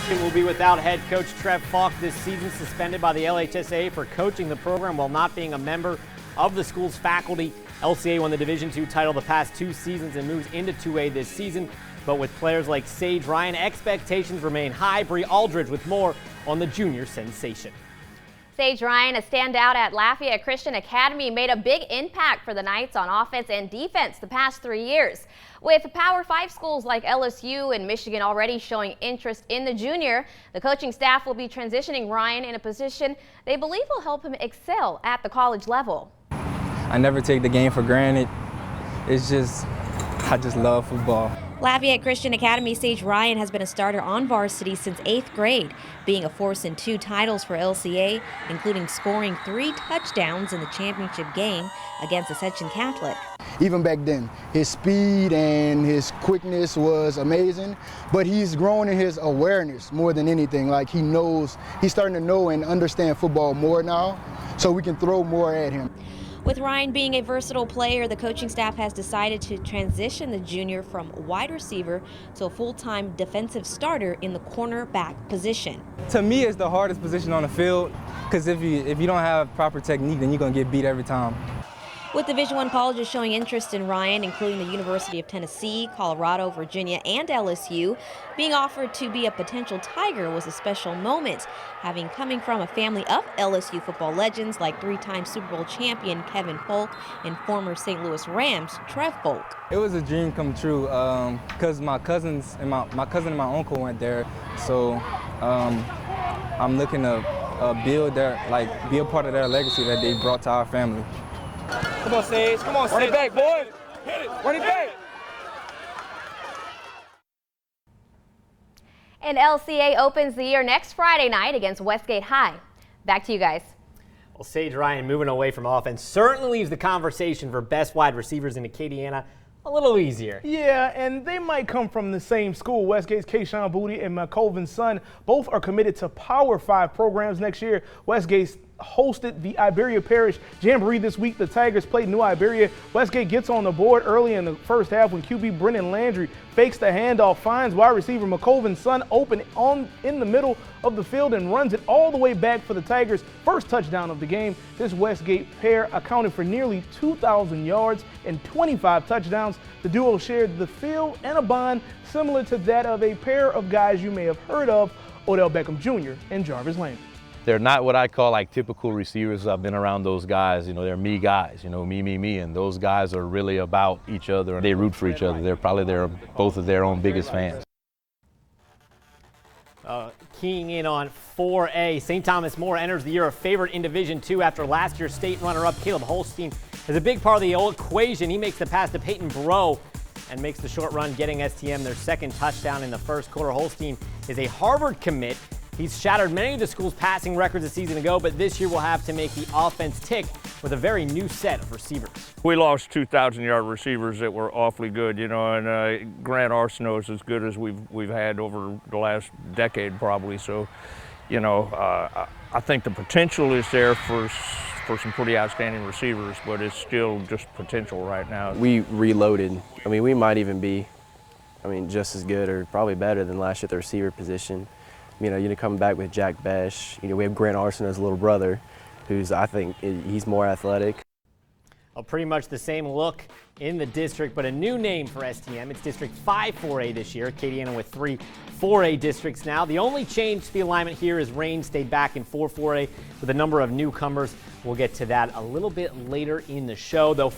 It will be without head coach Trev Falk this season, suspended by the LHSA for coaching the program while not being a member of the school's faculty. LCA won the Division II title the past 2 seasons and moves into 2A this season. But with players like Sage Ryan, expectations remain high. Bree Aldridge with more on the junior sensation. Sage Ryan, a standout at Lafayette Christian Academy, made a big impact for the Knights on offense and defense the past 3 years. With Power 5 schools like LSU and Michigan already showing interest in the junior, the coaching staff will be transitioning Ryan in a position they believe will help him excel at the college level. I never take the game for granted. I just love football. Lafayette Christian Academy Sage Ryan has been a starter on varsity since 8th grade, being a force in 2 titles for LCA, including scoring 3 touchdowns in the championship game against Ascension Catholic. Even back then, his speed and his quickness was amazing, but he's grown in his awareness more than anything. Like he's starting to know and understand football more now, so we can throw more at him. With Ryan being a versatile player, the coaching staff has decided to transition the junior from wide receiver to a full-time defensive starter in the cornerback position. To me, it's the hardest position on the field because if you don't have proper technique, then you're going to get beat every time. With Division I colleges showing interest in Ryan, including the University of Tennessee, Colorado, Virginia, and LSU, being offered to be a potential Tiger was a special moment, having coming from a family of LSU football legends like 3-time Super Bowl champion Kevin Polk and former St. Louis Rams Trev Falk. It was a dream come true because my cousin and my uncle went there, so I'm looking to be a part of their legacy that they brought to our family. Come on, Sage. Come on, Sage. Run it back, boy. Hit it. Run it back. And LCA opens the year next Friday night against Westgate High. Back to you guys. Well, Sage Ryan moving away from offense certainly leaves the conversation for best wide receivers in Acadiana a little easier. Yeah, and they might come from the same school. Westgate's Kayshawn Booty and McColvin's son both are committed to Power 5 programs next year. Westgate's hosted the Iberia Parish Jamboree this week. The Tigers played New Iberia. Westgate gets on the board early in the first half when QB Brennan Landry fakes the handoff, finds wide receiver McColvin's son open in the middle of the field and runs it all the way back for the Tigers' first touchdown of the game. This Westgate pair accounted for nearly 2,000 yards and 25 touchdowns. The duo shared the field and a bond similar to that of a pair of guys you may have heard of, Odell Beckham Jr. and Jarvis Landry. They're not what I call like typical receivers. I've been around those guys, they're me guys, me, and those guys are really about each other and they root for each other. They're probably both of their own biggest fans. Keying in on 4A, St. Thomas More enters the year a favorite in Division II after last year's state runner-up Caleb Holstein is a big part of the equation. He makes the pass to Peyton Bro and makes the short run, getting STM their second touchdown in the first quarter. Holstein is a Harvard commit. He's shattered many of the school's passing records a season ago, but this year will have to make the offense tick with a very new set of receivers. We lost 2,000-yard receivers that were awfully good, and Grant Arsenault is as good as we've had over the last decade probably. So, I think the potential is there for some pretty outstanding receivers, but it's still just potential right now. We reloaded. We might even be, just as good or probably better than last year at the receiver position. Coming back with Jack Besh, we have Grant Arsenault's little brother, who's, I think, he's more athletic. Well, pretty much the same look in the district, but a new name for STM. It's District 5 4A this year. Acadiana with 3 4A districts now. The only change to the alignment here is Rain stayed back in 4 4A with a number of newcomers. We'll get to that a little bit later in the show, though.